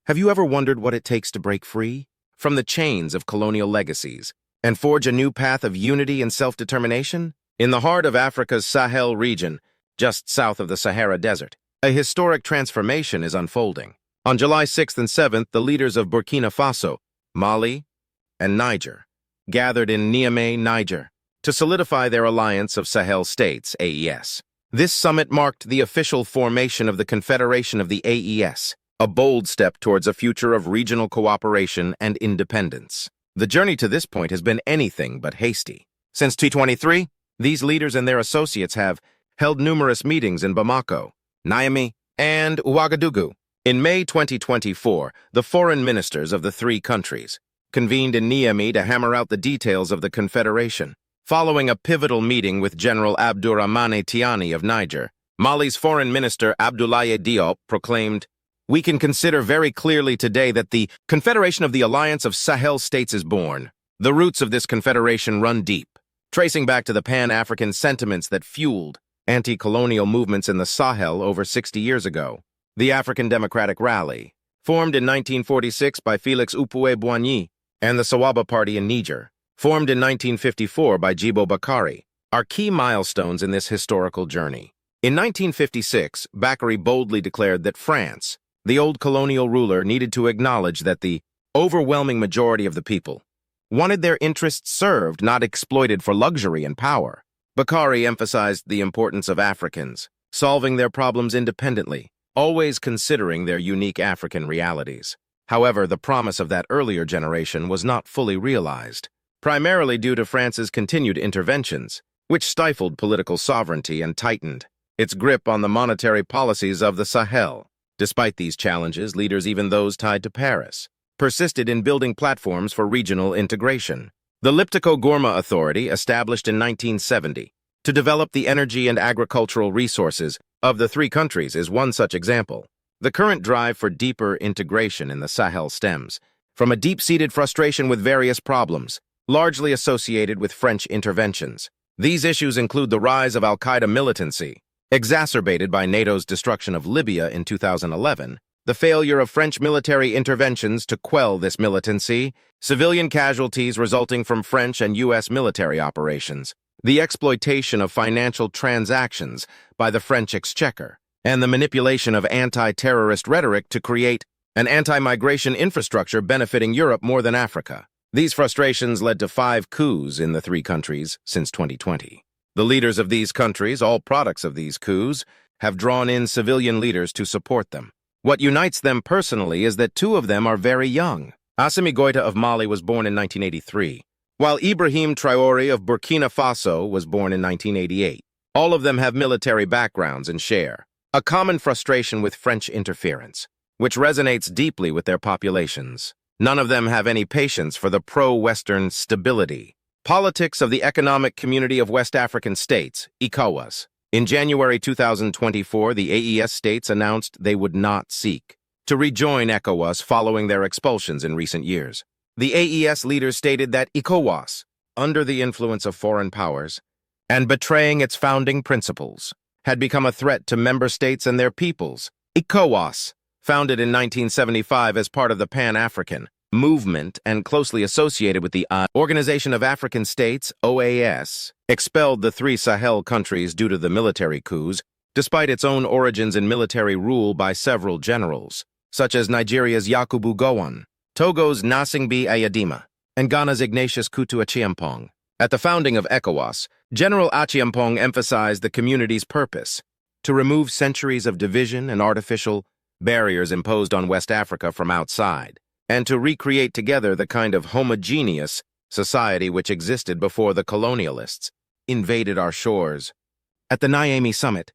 Have you ever wondered what it takes to break free from the chains of colonial legacies and forge a new path of unity and self-determination? In the heart of Africa's Sahel region, just south of the Sahara Desert, a historic transformation is unfolding. On July 6th and 7th, the leaders of Burkina Faso, Mali, and Niger gathered in Niamey, Niger, to solidify their alliance of Sahel States, AES. This summit marked the official formation of the Confederation of the AES, a bold step towards a future of regional cooperation and independence. The journey to this point has been anything but hasty. Since 2023, these leaders and their associates have held numerous meetings in Bamako, Niamey, and Ouagadougou. In May 2024, the foreign ministers of the three countries convened in Niamey to hammer out the details of the Confederation. Following a pivotal meeting with General Abdourahmane Tiani of Niger, Mali's Foreign Minister Abdoulaye Diop proclaimed, "We can consider very clearly today that the Confederation of the Alliance of Sahel States is born. The roots of this confederation run deep, tracing back to the Pan-African sentiments that fueled anti-colonial movements in the Sahel over 60 years ago. The African Democratic Rally, formed in 1946 by Félix Houphouët-Boigny, and the Sawaba Party in Niger, formed in 1954 by Djibo Bakary, are key milestones in this historical journey. In 1956, Bakary boldly declared that France, the old colonial ruler, needed to acknowledge that the overwhelming majority of the people wanted their interests served, not exploited for luxury and power. Bakary emphasized the importance of Africans solving their problems independently, always considering their unique African realities. However, the promise of that earlier generation was not fully realized, primarily due to France's continued interventions, which stifled political sovereignty and tightened its grip on the monetary policies of the Sahel. Despite these challenges, leaders, even those tied to Paris, persisted in building platforms for regional integration. The Liptako-Gourma Authority, established in 1970 to develop the energy and agricultural resources of the three countries, is one such example. The current drive for deeper integration in the Sahel stems from a deep-seated frustration with various problems, largely associated with French interventions. These issues include the rise of al-Qaeda militancy, exacerbated by NATO's destruction of Libya in 2011, the failure of French military interventions to quell this militancy, civilian casualties resulting from French and U.S. military operations, the exploitation of financial transactions by the French exchequer, and the manipulation of anti-terrorist rhetoric to create an anti-migration infrastructure benefiting Europe more than Africa. These frustrations led to 5 coups in the three countries since 2020. The leaders of these countries, all products of these coups, have drawn in civilian leaders to support them. What unites them personally is that 2 of them are very young. Assimi Goïta of Mali was born in 1983, while Ibrahim Traoré of Burkina Faso was born in 1988. All of them have military backgrounds and share a common frustration with French interference, which resonates deeply with their populations. None of them have any patience for the pro-Western stability politics of the Economic Community of West African States, ECOWAS. In January 2024, the AES states announced they would not seek to rejoin ECOWAS following their expulsions in recent years. The AES leaders stated that ECOWAS, under the influence of foreign powers and betraying its founding principles, had become a threat to member states and their peoples. ECOWAS, founded in 1975 as part of the Pan-African movement and closely associated with the Organization of African States, OAS, expelled the 3 Sahel countries due to the military coups, despite its own origins in military rule by several generals, such as Nigeria's Yakubu Gowon, Togo's Gnassingbé Ayadima, and Ghana's Ignatius Kutu Achiampong. At the founding of ECOWAS, General Achiampong emphasized the community's purpose to remove centuries of division and artificial barriers imposed on West Africa from outside, and to recreate together the kind of homogeneous society which existed before the colonialists invaded our shores. At the Niamey summit,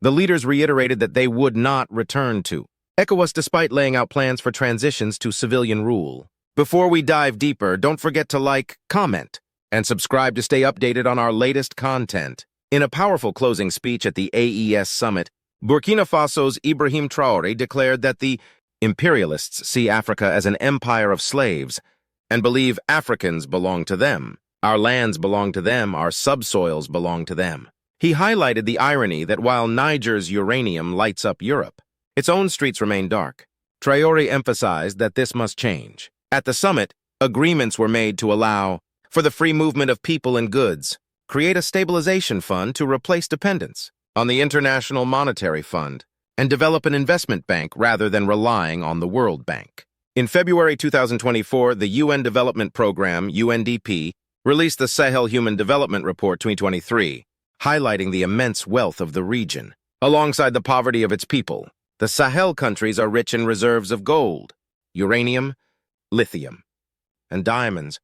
the leaders reiterated that they would not return to ECOWAS despite laying out plans for transitions to civilian rule. Before we dive deeper, don't forget to like, comment, and subscribe to stay updated on our latest content. In a powerful closing speech at the AES summit, Burkina Faso's Ibrahim Traoré declared that the imperialists see Africa as an empire of slaves and believe Africans belong to them. Our lands belong to them, our subsoils belong to them. He highlighted the irony that while Niger's uranium lights up Europe, its own streets remain dark. Traore emphasized that this must change. At the summit, agreements were made to allow for the free movement of people and goods, create a stabilization fund to replace dependence on the International Monetary Fund, and develop an investment bank rather than relying on the World Bank. In February 2024, the UN Development Program, UNDP, released the Sahel Human Development Report 2023, highlighting the immense wealth of the region. Alongside the poverty of its people, the Sahel countries are rich in reserves of gold, uranium, lithium, and diamonds.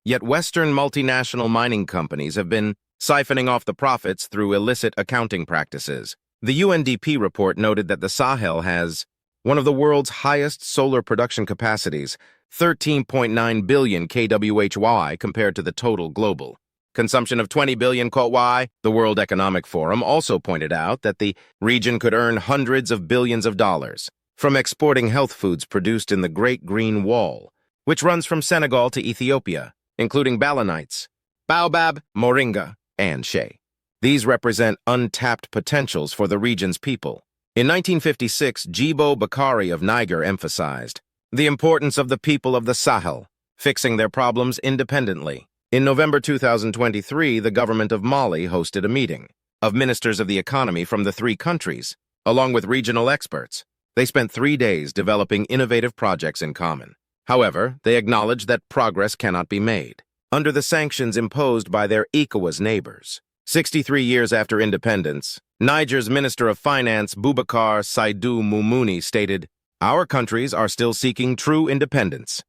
Yet Western multinational mining companies have been siphoning off the profits through illicit accounting practices. The UNDP report noted that the Sahel has one of the world's highest solar production capacities, 13.9 billion kWh compared to the total global consumption of 20 billion kWh. The World Economic Forum also pointed out that the region could earn hundreds of billions of dollars from exporting health foods produced in the Great Green Wall, which runs from Senegal to Ethiopia, including balanites, baobab, moringa, and shea. These represent untapped potentials for the region's people. In 1956, Djibo Bakari of Niger emphasized the importance of the people of the Sahel, fixing their problems independently. In November 2023, the government of Mali hosted a meeting of ministers of the economy from the three countries, along with regional experts. They spent 3 days developing innovative projects in common. However, they acknowledged that progress cannot be made under the sanctions imposed by their ECOWAS neighbors. 63 years after independence, Niger's Minister of Finance, Boubacar Saïdou Moumouni, stated, "Our countries are still seeking true independence."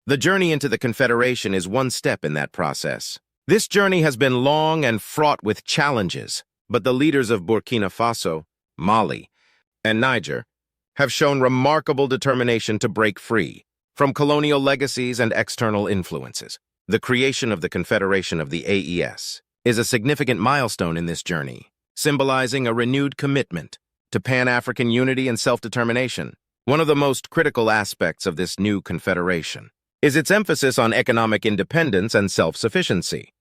The journey into the Confederation is one step in that process. This journey has been long and fraught with challenges, but the leaders of Burkina Faso, Mali, and Niger have shown remarkable determination to break free from colonial legacies and external influences. The creation of the Confederation of the AES is a significant milestone in this journey, symbolizing a renewed commitment to Pan-African unity and self-determination. One of the most critical aspects of this new confederation is its emphasis on economic independence and self-sufficiency.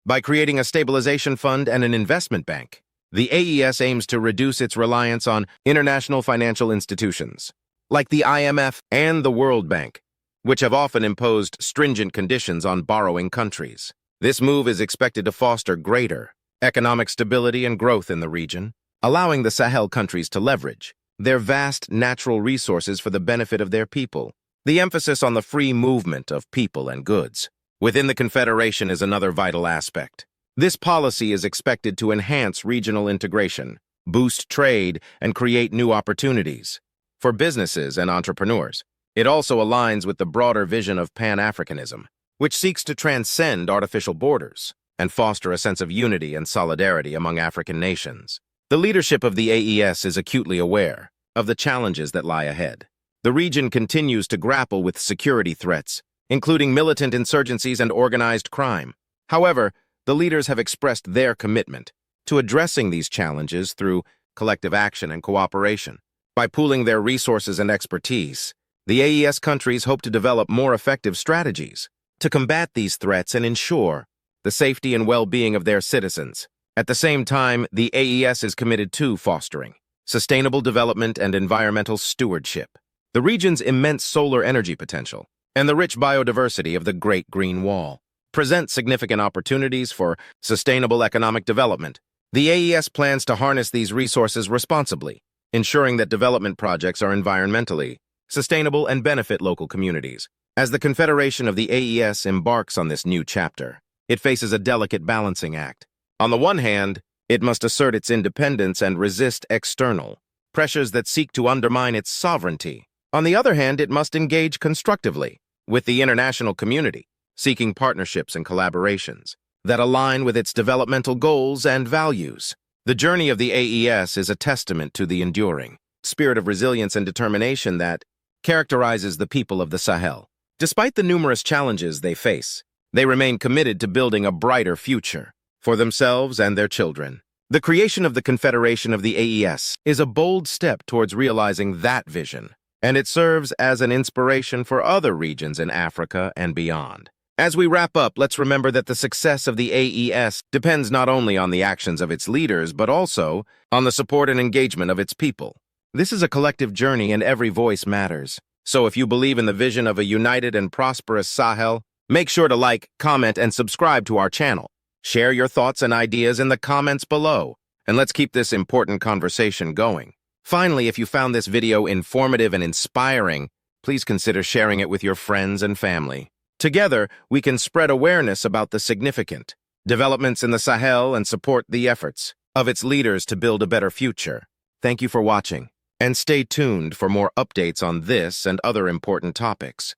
By creating a stabilization fund and an investment bank, the AES aims to reduce its reliance on international financial institutions, like the IMF and the World Bank, which have often imposed stringent conditions on borrowing countries. This move is expected to foster greater economic stability and growth in the region, allowing the Sahel countries to leverage their vast natural resources for the benefit of their people. The emphasis on the free movement of people and goods within the Confederation is another vital aspect. This policy is expected to enhance regional integration, boost trade, and create new opportunities for businesses and entrepreneurs. It also aligns with the broader vision of Pan-Africanism, which seeks to transcend artificial borders and foster a sense of unity and solidarity among African nations. The leadership of the AES is acutely aware of the challenges that lie ahead. The region continues to grapple with security threats, including militant insurgencies and organized crime. However, the leaders have expressed their commitment to addressing these challenges through collective action and cooperation. By pooling their resources and expertise, the AES countries hope to develop more effective strategies to combat these threats and ensure the safety and well-being of their citizens. At the same time, the AES is committed to fostering sustainable development and environmental stewardship. The region's immense solar energy potential and the rich biodiversity of the Great Green Wall present significant opportunities for sustainable economic development. The AES plans to harness these resources responsibly, ensuring that development projects are environmentally sustainable and benefit local communities. As the Confederation of the AES embarks on this new chapter, it faces a delicate balancing act. On the one hand, it must assert its independence and resist external pressures that seek to undermine its sovereignty. On the other hand, it must engage constructively with the international community, seeking partnerships and collaborations that align with its developmental goals and values. The journey of the AES is a testament to the enduring spirit of resilience and determination that characterizes the people of the Sahel. Despite the numerous challenges they face, they remain committed to building a brighter future for themselves and their children. The creation of the Confederation of the AES is a bold step towards realizing that vision, and it serves as an inspiration for other regions in Africa and beyond. As we wrap up, let's remember that the success of the AES depends not only on the actions of its leaders, but also on the support and engagement of its people. This is a collective journey and every voice matters. So if you believe in the vision of a united and prosperous Sahel, make sure to like, comment, and subscribe to our channel. Share your thoughts and ideas in the comments below, and let's keep this important conversation going. Finally, if you found this video informative and inspiring, please consider sharing it with your friends and family. Together, we can spread awareness about the significant developments in the Sahel and support the efforts of its leaders to build a better future. Thank you for watching, and stay tuned for more updates on this and other important topics.